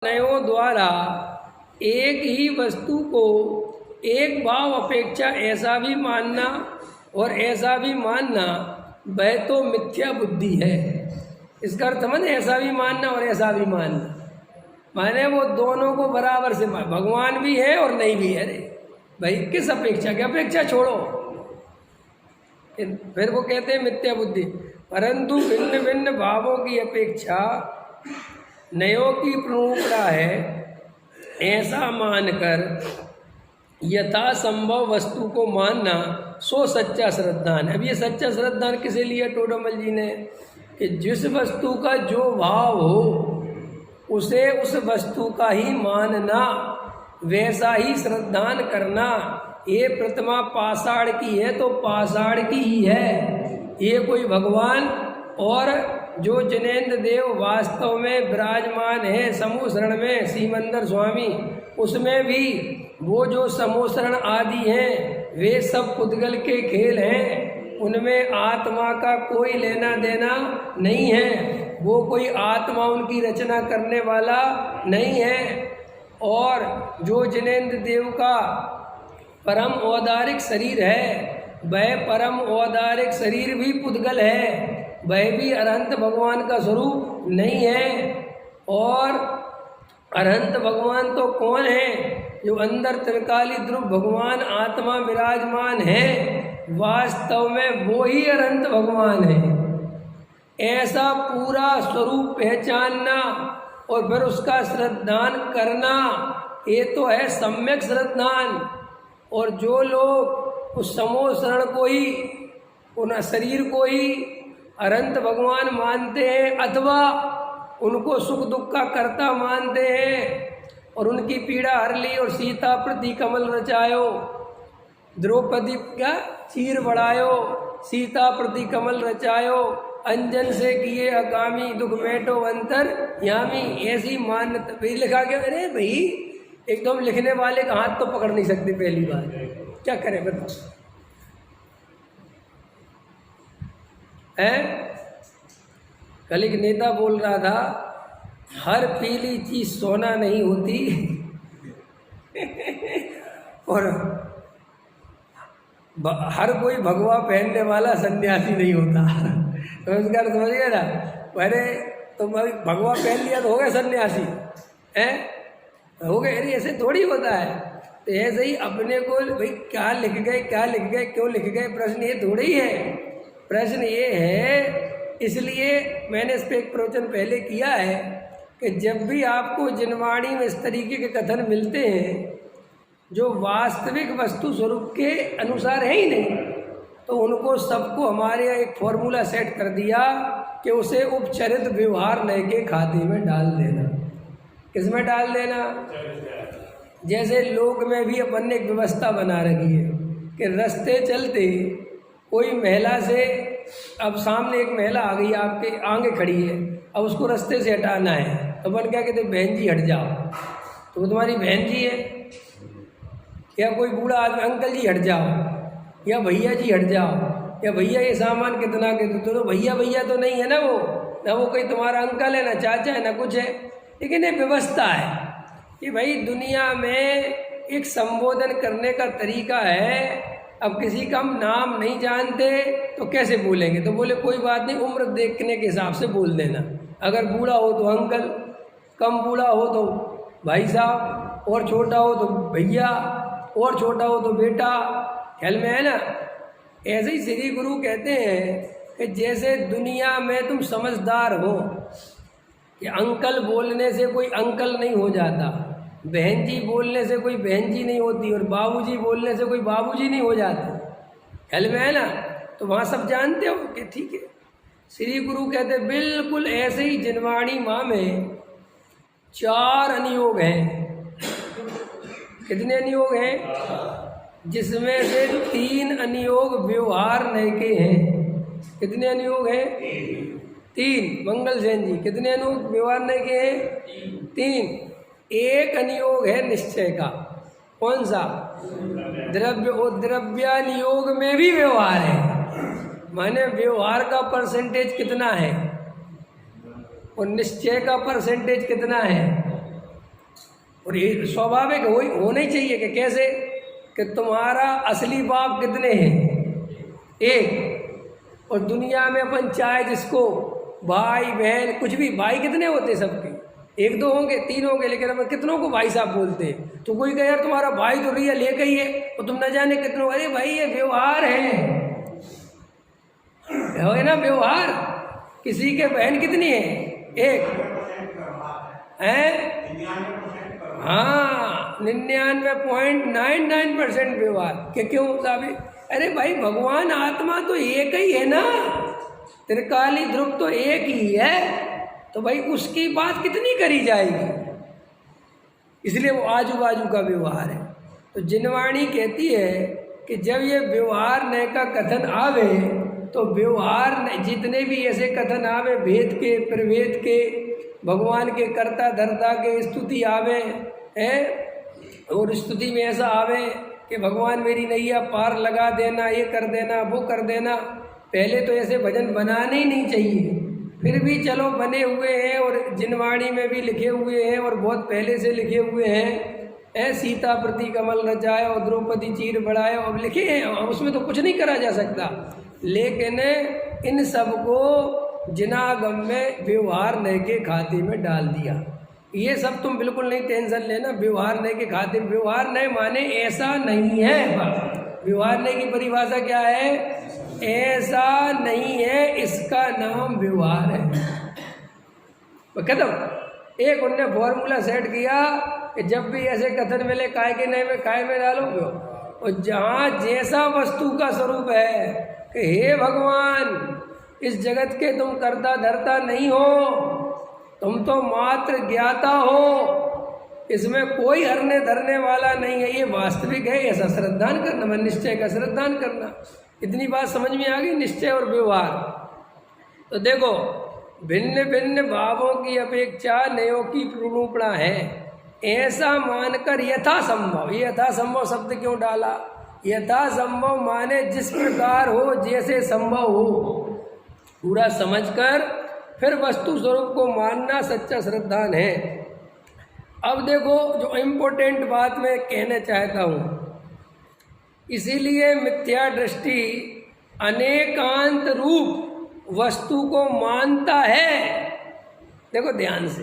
नयों द्वारा एक ही वस्तु को एक भाव अपेक्षा ऐसा भी मानना और ऐसा भी मानना वह तो मिथ्या बुद्धि है। इसका अर्थ समझ, ऐसा भी मानना और ऐसा भी मानना, माने वो दोनों को बराबर से भगवान भी है और नहीं भी है। अरे भाई किस अपेक्षा की अपेक्षा छोड़ो, फिर वो कहते हैं मिथ्या बुद्धि। परंतु भिन्न भिन्न भावों की अपेक्षा नयों की प्रमुखता है, ऐसा मानकर यथासंभव वस्तु को मानना सो सच्चा श्रद्धान। अब ये सच्चा श्रद्धान किसे लिया टोडरमल जी ने, कि जिस वस्तु का जो भाव हो उसे उस वस्तु का ही मानना, वैसा ही श्रद्धान करना। ये प्रतिमा पाषाण की है तो पाषाण की ही है, ये कोई भगवान और जो जिनेन्द्र देव वास्तव में विराजमान है समूसरण में सीमंदर स्वामी, उसमें भी वो जो समूसरण आदि हैं वे सब पुद्गल के खेल हैं, उनमें आत्मा का कोई लेना देना नहीं है, वो कोई आत्मा उनकी रचना करने वाला नहीं है। और जो जिनेन्द्र देव का परम औदारिक शरीर है, वह परम औदारिक शरीर भी पुद्गल है, वह भी अरहंत भगवान का स्वरूप नहीं है। और अरहंत भगवान तो कौन है, जो अंदर त्रिकाली ध्रुव भगवान आत्मा विराजमान है, वास्तव में वो ही अरहंत भगवान है। ऐसा पूरा स्वरूप पहचानना और फिर उसका श्रद्धान करना, ये तो है सम्यक श्रद्धान। और जो लोग उस समूसरण को ही, उन शरीर को ही अरहंत भगवान मानते हैं अथवा उनको सुख दुख का कर्ता मानते हैं और उनकी पीड़ा हर ली और सीता प्रति कमल रचायो, द्रौपदी का चीर बढ़ायो, सीता प्रति कमल रचायो, अंजन से किए अगामी दुख मेटो अंतर यामी, ऐसी मान्यता भी लिखा गया। अरे भाई एकदम लिखने वाले का हाथ तो पकड़ नहीं सकते, पहली बार क्या करें बताओ है। कल एक नेता बोल रहा था, हर पीली चीज सोना नहीं होती और हर कोई भगवा पहनने वाला सन्यासी नहीं होता। तो उसका समझ गया ना, अरे तुम अभी भगवा पहन लिया तो हो गए सन्यासी हैं, हो गए। अरे ऐसे थोड़ी होता है। तो ऐसे ही अपने को भाई क्या लिख गए, क्या लिख गए, क्यों लिख गए, प्रश्न ये थोड़ी है। प्रश्न ये है, इसलिए मैंने इस पर एक प्रवचन पहले किया है कि जब भी आपको जिनवाणी में इस तरीके के कथन मिलते हैं जो वास्तविक वस्तु स्वरूप के अनुसार है ही नहीं, तो उनको सबको हमारे यहाँ एक फॉर्मूला सेट कर दिया कि उसे उपचरित व्यवहार नए के खाते में डाल देना। किसमें डाल देना? जैसे लोक में भी अपन ने एक व्यवस्था बना रखी है कि रास्ते चलते कोई महिला से, अब सामने एक महिला आ गई आपके आगे खड़ी है, अब उसको रास्ते से हटाना है, तो अपन क्या कहते, बहन जी हट जाओ, तो वो तुम्हारी बहन जी है। या कोई बूढ़ा आदमी, अंकल जी हट जाओ, या भैया जी हट जाओ, या भैया ये सामान कितना के, तो भैया भैया तो नहीं है ना वो कोई तुम्हारा अंकल है, ना चाचा है, ना कुछ है। लेकिन ये व्यवस्था है कि भाई दुनिया में एक संबोधन करने का तरीका है। अब किसी का हम नाम नहीं जानते तो कैसे बोलेंगे, तो बोले कोई बात नहीं, उम्र देखने के हिसाब से बोल देना। अगर बूढ़ा हो तो अंकल, कम बूढ़ा हो तो भाई साहब, और छोटा हो तो भैया, और छोटा हो तो बेटा। ख्याल में है ना? ऐसे ही श्री गुरु कहते हैं कि जैसे दुनिया में तुम समझदार हो कि अंकल बोलने से कोई अंकल नहीं हो जाता, बहन जी बोलने से कोई बहन जी नहीं होती, और बाबूजी बोलने से कोई बाबूजी नहीं हो जाता। ख्याल में है ना? तो वहाँ सब जानते हो कि ठीक है। श्री गुरु कहते बिल्कुल ऐसे ही जिनवाणी माँ में 4 अनुयोग हैं। कितने अनुयोग हैं? जिसमें से 3 अनुयोग व्यवहार नय के हैं। कितने अनुयोग हैं? 3। मंगल सेन जी, कितने अनुयोग व्यवहार नय के हैं? 3। एक अनुयोग है निश्चय का। कौन सा? द्रव्य। और द्रव्यानुयोग में भी व्यवहार है, माने व्यवहार का परसेंटेज कितना है और निश्चय का परसेंटेज कितना है। और ये स्वाभाविक होना ही चाहिए कि कैसे कि तुम्हारा असली बाप कितने हैं, एक। और दुनिया में अपन चाहे जिसको भाई बहन कुछ भी, भाई कितने होते सबके, एक दो होंगे, तीन होंगे, लेकिन अपन कितनों को भाई साहब बोलते हैं। तो कोई कहे यार तुम्हारा भाई तो रियल एक ही है, और तुम न जाने कितनों, अरे भाई ये व्यवहार है ना, व्यवहार। किसी के बहन कितनी है, एक है, हाँ 99.99% व्यवहार के क्यों साबित। अरे भाई भगवान आत्मा तो एक ही है ना, त्रिकाली ध्रुव तो एक ही है, तो भाई उसकी बात कितनी करी जाएगी, इसलिए वो आजू बाजू का व्यवहार है। तो जिनवाणी कहती है कि जब ये व्यवहार नय का कथन आवे, तो व्यवहार जितने भी ऐसे कथन आवे भेद के प्रभेद के, भगवान के कर्ता धर्ता के स्तुति आवे है, और स्तुति में ऐसा आवे कि भगवान मेरी नैया पार लगा देना, ये कर देना, वो कर देना। पहले तो ऐसे भजन बनाने ही नहीं चाहिए, फिर भी चलो बने हुए हैं, और जिनवाणी में भी लिखे हुए हैं, और बहुत पहले से लिखे हुए हैं। सीता प्रति कमल रचाए और द्रौपदी चीर बढ़ाए, अब लिखे हैं, उसमें तो कुछ नहीं करा जा सकता। लेकिन इन सबको जिनागम में व्यवहार नय के खाते में डाल दिया। ये सब तुम बिल्कुल नहीं टेंशन लेना, व्यवहार नय के खाते। व्यवहार नय माने ऐसा नहीं है, व्यवहार नय की परिभाषा क्या है, ऐसा नहीं है, इसका नाम व्यवहार है, खत्म। एक उनने फॉर्मूला सेट किया कि जब भी ऐसे कथन मिले काय के नय में काय में डालोगे, और जहाँ जैसा वस्तु का स्वरूप है कि हे भगवान इस जगत के तुम कर्ता धर्ता नहीं हो, तुम तो मात्र ज्ञाता हो, इसमें कोई हरने धरने वाला नहीं है, ये वास्तविक है, ऐसा श्रद्धान करना, मैं निश्चय का श्रद्धान करना। इतनी बात समझ में आ गई, निश्चय और व्यवहार। तो देखो भिन्न भिन्न भावों की अपेक्षा नयों की प्ररूपणा है, ऐसा मानकर यथासंभव, ये यथासंभव शब्द क्यों डाला, यथासंभव माने जिस प्रकार हो, जैसे संभव हो, पूरा समझकर फिर वस्तु स्वरूप को मानना सच्चा श्रद्धान है। अब देखो जो इम्पोर्टेंट बात मैं कहना चाहता हूँ, इसीलिए मिथ्या दृष्टि अनेकांत रूप वस्तु को मानता है, देखो ध्यान से,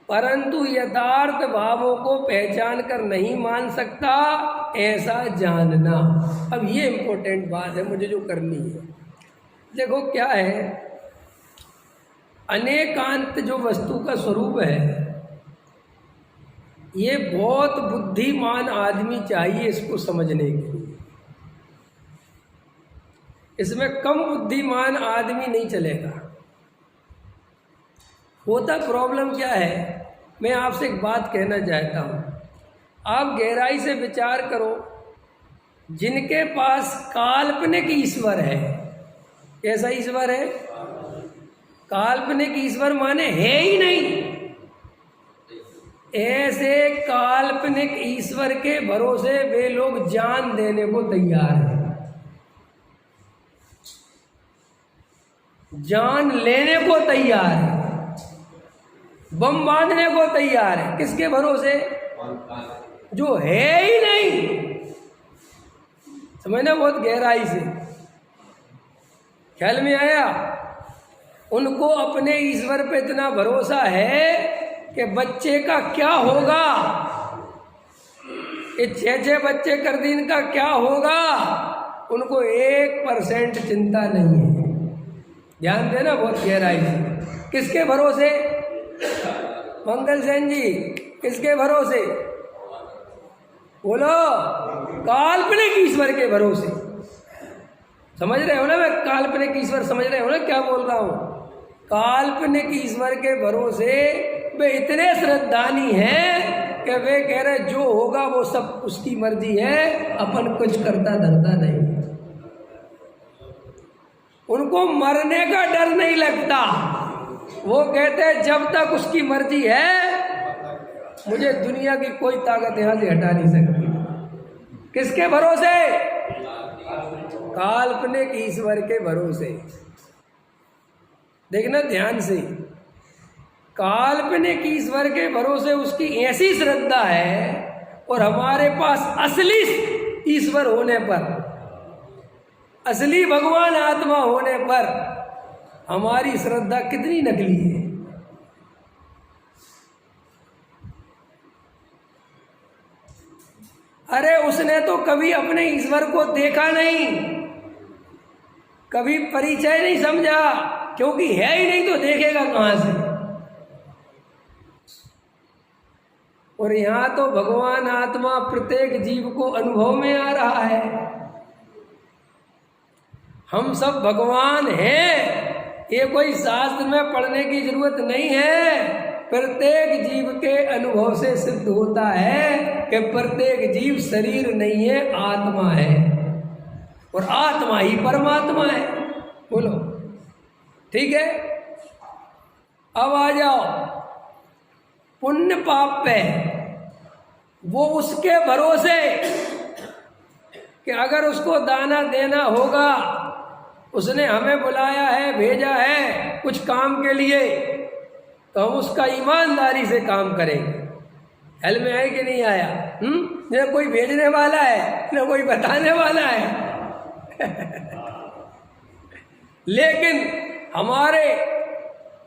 परंतु यथार्थ भावों को पहचान कर नहीं मान सकता, ऐसा जानना। अब ये इम्पोर्टेंट बात है मुझे जो करनी है। देखो क्या है, अनेकांत जो वस्तु का स्वरूप है, ये बहुत बुद्धिमान आदमी चाहिए इसको समझने के लिए, इसमें कम बुद्धिमान आदमी नहीं चलेगा। होता प्रॉब्लम क्या है, मैं आपसे एक बात कहना चाहता हूँ, आप गहराई से विचार करो, जिनके पास काल्पनिक ईश्वर है, कैसा ईश्वर है, काल्पनिक ईश्वर माने है ही नहीं, ऐसे काल्पनिक ईश्वर के भरोसे वे लोग जान देने को तैयार हैं, जान लेने को तैयार है, बम बांधने को तैयार है, किसके भरोसे, जो है ही नहीं। समझना बहुत गहराई से, ख्याल में आया। उनको अपने ईश्वर पे इतना भरोसा है कि बच्चे का क्या होगा, ये 6 बच्चे कर दिन का क्या होगा, उनको 1% चिंता नहीं है। ध्यान देना बहुत गहराई से। किसके भरोसे, मंगल सेन जी, किसके भरोसे बोलो, काल्पनिक ईश्वर के भरोसे। समझ रहे हो ना, मैं काल्पनिक ईश्वर समझ रहे हो ना क्या बोल रहा हूँ, काल्पनिक ईश्वर के भरोसे वे इतने श्रद्धानी हैं कि वे कह रहे जो होगा वो सब उसकी मर्जी है, अपन कुछ करता धरता नहीं। उनको मरने का डर नहीं लगता, वो कहते हैं जब तक उसकी मर्जी है मुझे दुनिया की कोई ताकत यहां से हटा नहीं सकती। किसके भरोसे, काल्पनिक ईश्वर के भरोसे। देखना ध्यान से, काल्पनिक ईश्वर के भरोसे उसकी ऐसी श्रद्धा है, और हमारे पास असली ईश्वर होने पर, असली भगवान आत्मा होने पर हमारी श्रद्धा कितनी नकली है। अरे उसने तो कभी अपने ईश्वर को देखा नहीं, कभी परिचय नहीं समझा, क्योंकि है ही नहीं तो देखेगा कहां से। और यहां तो भगवान आत्मा प्रत्येक जीव को अनुभव में आ रहा है। हम सब भगवान हैं, ये कोई शास्त्र में पढ़ने की जरूरत नहीं है। प्रत्येक जीव के अनुभव से सिद्ध होता है कि प्रत्येक जीव शरीर नहीं है, आत्मा है, और आत्मा ही परमात्मा है। बोलो ठीक है। अब आ जाओ पुण्य पाप पे। वो उसके भरोसे कि अगर उसको दाना देना होगा, उसने हमें बुलाया है, भेजा है कुछ काम के लिए, तो हम उसका ईमानदारी से काम करेंगे। हल में है कि नहीं आया? न कोई भेजने वाला है, न कोई बताने वाला है। लेकिन हमारे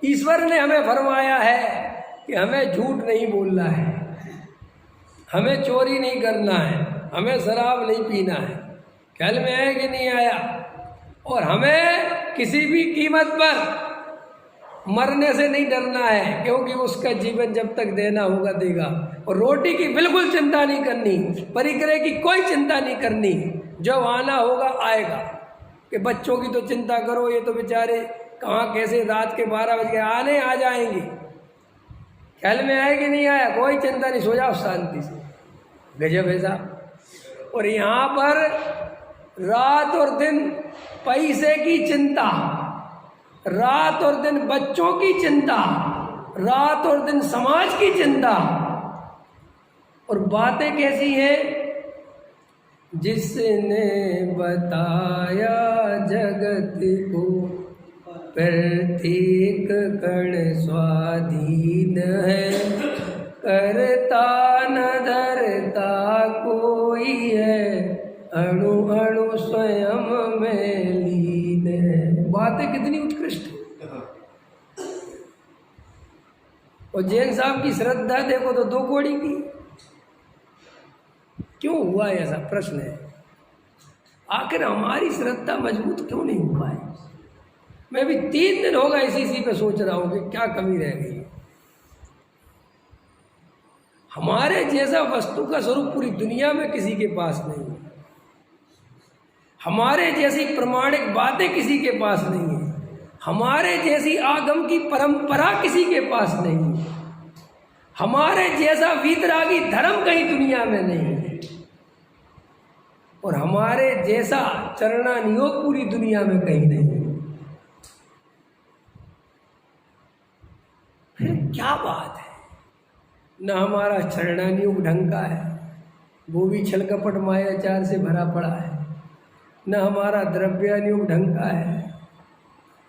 ईश्वर ने हमें फरमाया है कि हमें झूठ नहीं बोलना है, हमें चोरी नहीं करना है, हमें शराब नहीं पीना है। ख्याल में है कि नहीं आया? और हमें किसी भी कीमत पर मरने से नहीं डरना है, क्योंकि उसका जीवन जब तक देना होगा देगा। और रोटी की बिल्कुल चिंता नहीं करनी, परिग्रह की कोई चिंता नहीं करनी, जब आना होगा आएगा। कि बच्चों की तो चिंता करो, ये तो बेचारे कहाँ कैसे रात के 12 बजे आने आ जाएंगे। ख्याल में आया कि नहीं आया? कोई चिंता नहीं, सो जाओ शांति से। गजब है साहब। और यहाँ पर रात और दिन पैसे की चिंता, रात और दिन बच्चों की चिंता, रात और दिन समाज की चिंता। और बातें कैसी हैं? जिसने बताया जगत को प्रत्येक कण स्वाधीन है, करता न धरता कोई है, अणु अणु स्वयं में लीन है। बातें कितनी उत्कृष्ट। और जैन साहब की श्रद्धा देखो तो 2 कौड़ी की। क्यों हुआ ऐसा प्रश्न है? आखिर हमारी श्रद्धा मजबूत क्यों नहीं हो पाई? मैं भी 3 दिन होगा इसी पे सोच रहा हूं कि क्या कमी रह गई। हमारे जैसा वस्तु का स्वरूप पूरी दुनिया में किसी के पास नहीं है, हमारे जैसी प्रमाणिक बातें किसी के पास नहीं है, हमारे जैसी आगम की परंपरा किसी के पास नहीं है, हमारे जैसा वीतरागी धर्म कहीं दुनिया में नहीं है, और हमारे जैसा चरणानियोग पूरी दुनिया में कहीं नहीं है। फिर क्या बात है? न हमारा चरणानियोग ढंग का है, वो भी छल कपट मायाचार से भरा पड़ा है। न हमारा द्रव्यानियोग ढंग का है,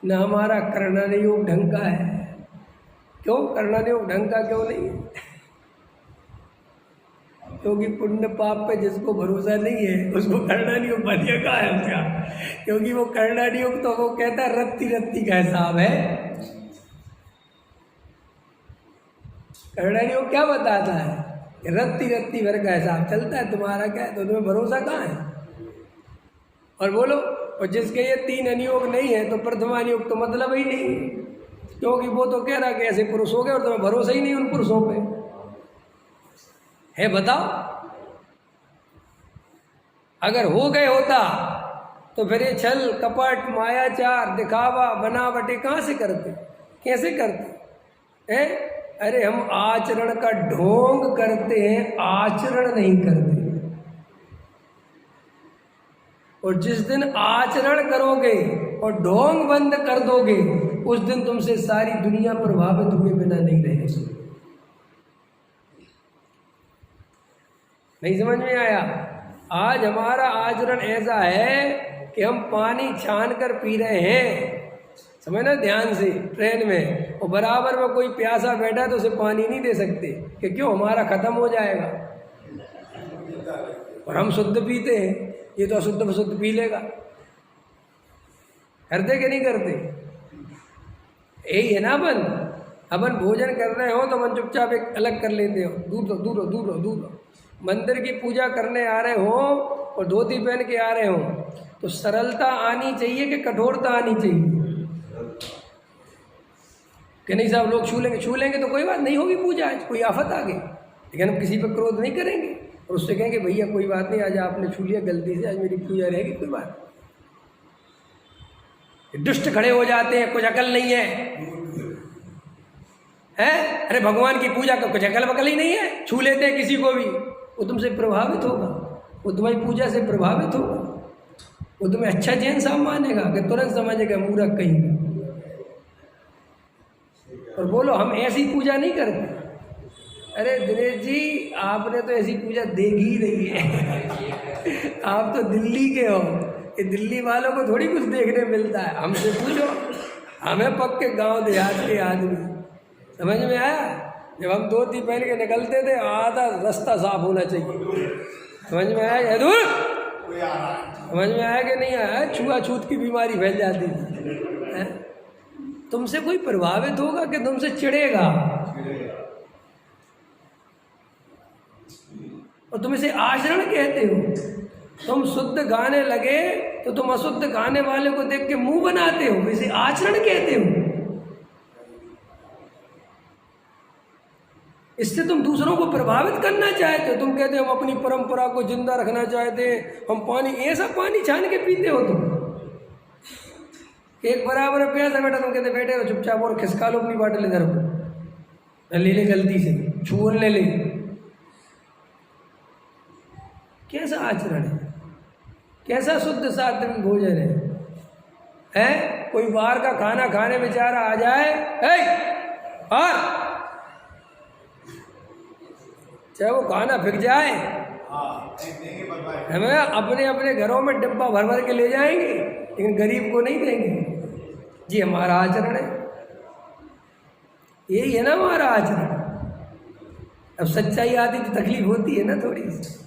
न हमारा कर्णानियोग ढंग का है। क्यों कर्णानियोग ढंग का क्यों नहीं है? क्योंकि पुण्य पाप पे जिसको भरोसा नहीं है उसको कर्णानियोग बढ़िया का है उसका। क्योंकि वो कर्णानियोग तो वो कहता है रत्ती रत्ती का हिसाब है। कर्णानियोग क्या बताता है? रत्ती रत्ती भर का हिसाब चलता है। तुम्हारा क्या है? तो तुम्हें भरोसा कहाँ है? और बोलो, और जिसके ये 3 अनियोग नहीं है तो प्रथमानियोग तो मतलब ही नहीं है, क्योंकि वो तो कह रहा कि ऐसे पुरुष हो गए और तुम्हें भरोसा ही नहीं उन पुरुषों पे है। बताओ, अगर हो गए होता तो फिर ये छल कपट मायाचार दिखावा बनावटी कहाँ से करते, कैसे करते हैं? अरे हम आचरण का ढोंग करते हैं, आचरण नहीं करते। और जिस दिन आचरण करोगे और ढोंग बंद कर दोगे, उस दिन तुमसे सारी दुनिया प्रभावित हुए बिना नहीं रहेगी। नहीं समझ में आया? आज हमारा आचरण ऐसा है कि हम पानी छान कर पी रहे हैं, समझना ध्यान से, ट्रेन में, और बराबर में कोई प्यासा बैठा है तो उसे पानी नहीं दे सकते कि क्यों, हमारा खत्म हो जाएगा, और हम शुद्ध पीते हैं, ये तो अशुद्ध शुद्ध पी लेगा। करते कि नहीं करते? यही है ना, अपन भोजन कर रहे हो तो अपन चुपचाप एक अलग कर लेते हो, दूर रहो दूर रहो दूर रहो दूर रहो। मंदिर की पूजा करने आ रहे हो और धोती पहन के आ रहे हो तो सरलता आनी चाहिए कि कठोरता आनी चाहिए? कि नहीं साहब लोग छू लेंगे तो कोई बात नहीं होगी पूजा, आज कोई आफत आ गई, लेकिन हम किसी पर क्रोध नहीं करेंगे और उससे कहेंगे भैया कोई बात नहीं, आज आपने छू लिया गलती से, आज मेरी पूजा रहेगी, कोई बात। दुष्ट खड़े हो जाते हैं, कुछ अकल नहीं है? अरे भगवान की पूजा का कुछ अकल बकल ही नहीं है, छू लेते हैं किसी को भी, वो तुमसे प्रभावित होगा, वो तुम्हारी पूजा से प्रभावित होगा, वो तुम्हें अच्छा जैन साहब मानेगा कि तुरंत समझेगा मूर्ख कहीं का। और बोलो हम ऐसी पूजा नहीं करते। अरे दिनेश जी आपने तो ऐसी पूजा देख ही नहीं है आप तो दिल्ली के हो, ये दिल्ली वालों को थोड़ी कुछ देखने मिलता है, हमसे पूछो, हमें पक्के गांव देहात के आदमी। समझ में आया? जब हम धोती पहन के निकलते थे आधा रास्ता साफ होना चाहिए। समझ में आया? समझ में आया कि नहीं आया? छुआछूत की बीमारी फैल जाती थी। तुमसे कोई प्रभावित होगा कि तुमसे चिढ़ेगा? और तुम इसे आचरण कहते हो। तुम शुद्ध गाने लगे तो तुम अशुद्ध गाने वाले को देख के मुंह बनाते हो, इसे आचरण कहते हो। इससे तुम दूसरों को प्रभावित करना चाहते हो। तुम कहते हो हम अपनी परंपरा को जिंदा रखना चाहते हैं, हम पानी, ऐसा पानी छान के पीते हो तुम। एक बराबर प्यासा बेटा, तुम कहते बैठे हो चुपचाप और खिसका लो अपनी बाटल इधर को, ले ले गलती से छून ले ले। कैसा आचरण है? कैसा शुद्ध सात्विक भोजन है? कोई बाहर का खाना खाने बेचारा आ जाए, और चाहे वो खाना फिर जाए, हमें अपने अपने घरों में डिब्बा भर भर के ले जाएंगे, लेकिन गरीब को नहीं देंगे। जी हमारा आचरण है, यही है ना हमारा आचरण। अब सच्चाई आती तो तकलीफ होती है ना थोड़ी सी।